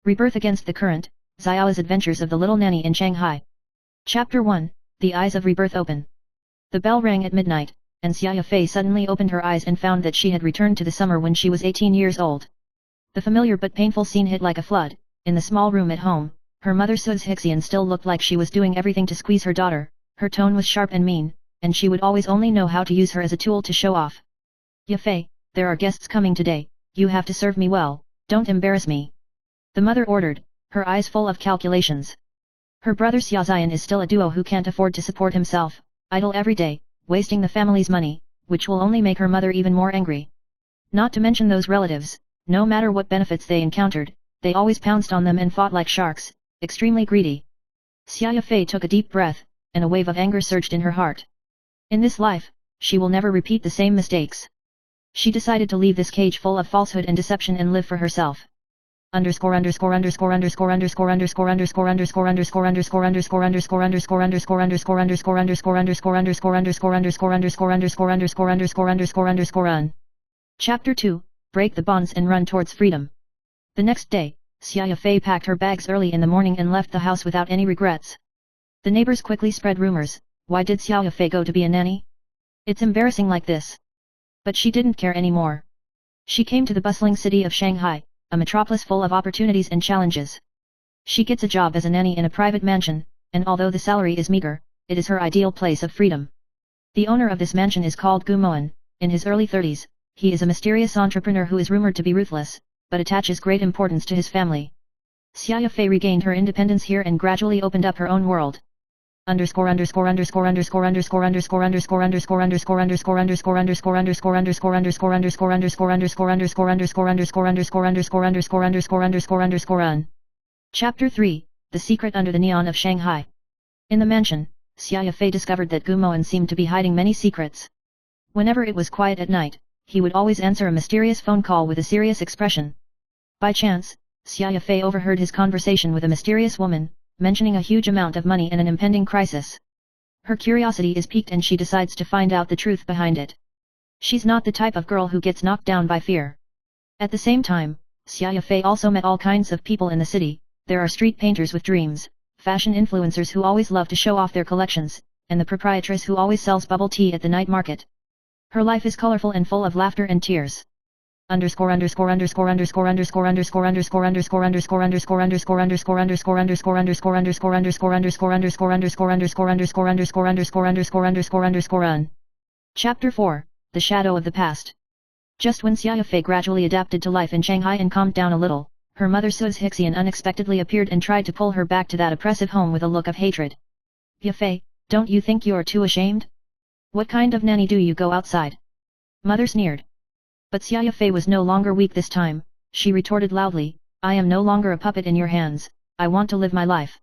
Rebirth Against the Current, Xiaoya's Adventures of the Little Nanny in Shanghai. Chapter 1, The Eyes of Rebirth Open. The bell rang at midnight, and Xiaoya suddenly opened her eyes and found that she had returned to the summer when she was 18 years old. The familiar but painful scene hit like a flood. In the small room at home, her mother Su's Hixian still looked like she was doing everything to squeeze her daughter. Her tone was sharp and mean, and she would always only know how to use her as a tool to show off. Yafei, there are guests coming today, you have to serve me well, don't embarrass me. The mother ordered, her eyes full of calculations. Her brother Xiaoyan is still a duo who can't afford to support himself, idle every day, wasting the family's money, which will only make her mother even more angry. Not to mention those relatives, no matter what benefits they encountered, they always pounced on them and fought like sharks, extremely greedy. Xiaoya took a deep breath, and a wave of anger surged in her heart. In this life, she will never repeat the same mistakes. She decided to leave this cage full of falsehood and deception and live for herself. Chapter 2, Break the Bonds and Run Towards Freedom. The next day, Xiaoya packed her bags early in the morning and left the house without any regrets. The neighbors quickly spread rumors, why did Xiaoya go to be a nanny? It's embarrassing like this. But she didn't care anymore. She came to the bustling city of Shanghai, a metropolis full of opportunities and challenges. She gets a job as a nanny in a private mansion, and although the salary is meager, it is her ideal place of freedom. The owner of this mansion is called Gu Moan. In his early 30s, he is a mysterious entrepreneur who is rumored to be ruthless, but attaches great importance to his family. Xiaoya regained her independence here and gradually opened up her own world. Chapter 3, The Secret Under the Neon of Shanghai. In the mansion, Xiaoya discovered that Gu Moan seemed to be hiding many secrets. Whenever it was quiet at night, he would always answer a mysterious phone call with a serious expression. By chance, Xiaoya overheard his conversation with a mysterious woman, mentioning a huge amount of money and an impending crisis. Her curiosity is piqued and she decides to find out the truth behind it. She's not the type of girl who gets knocked down by fear. At the same time, Xiaoya also met all kinds of people in the city. There are street painters with dreams, fashion influencers who always love to show off their collections, and the proprietress who always sells bubble tea at the night market. Her life is colorful and full of laughter and tears. Chapter 4, The Shadow of the Past. Just when Xiaoya gradually adapted to life in Shanghai and calmed down a little, her mother Su's Hixian unexpectedly appeared and tried to pull her back to that oppressive home with a look of hatred. Yafei, don't you think you're too ashamed? What kind of nanny do you go outside? Mother sneered. But Xiaoya was no longer weak this time. She retorted loudly, I am no longer a puppet in your hands, I want to live my life.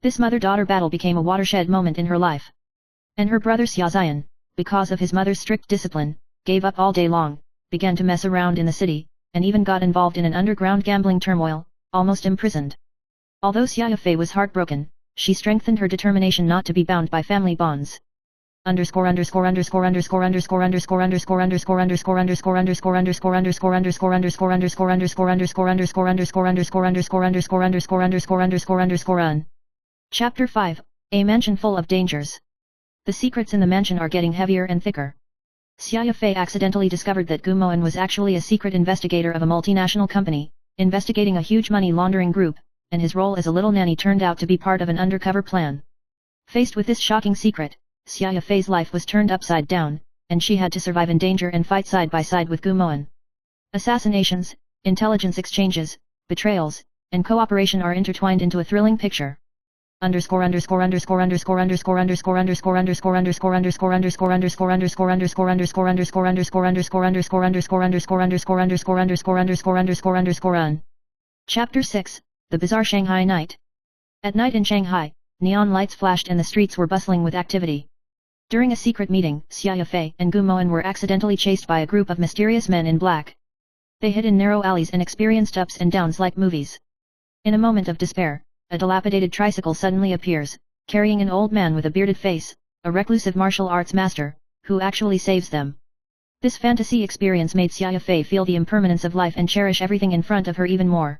This mother-daughter battle became a watershed moment in her life. And her brother Xiaoyan, because of his mother's strict discipline, gave up all day long, began to mess around in the city, and even got involved in an underground gambling turmoil, almost imprisoned. Although Xiaoya was heartbroken, she strengthened her determination not to be bound by family bonds. Chapter 5, A Mansion Full of Dangers. The secrets in the mansion are getting heavier and thicker. Xiaoya accidentally discovered that Gu Moan was actually a secret investigator of a multinational company, investigating a huge money laundering group, and his role as a little nanny turned out to be part of an undercover plan. Faced with this shocking secret, Xiaoya's life was turned upside down, and she had to survive in danger and fight side by side with Gu Moan. Assassinations, intelligence exchanges, betrayals, and cooperation are intertwined into a thrilling picture. Chapter 6, The Bizarre Shanghai Night. At night in Shanghai, neon lights flashed and the streets were bustling with activity. During a secret meeting, Xiaoya and Gu Moan were accidentally chased by a group of mysterious men in black. They hid in narrow alleys and experienced ups and downs like movies. In a moment of despair, a dilapidated tricycle suddenly appears, carrying an old man with a bearded face, a reclusive martial arts master, who actually saves them. This fantasy experience made Xiaoya feel the impermanence of life and cherish everything in front of her even more.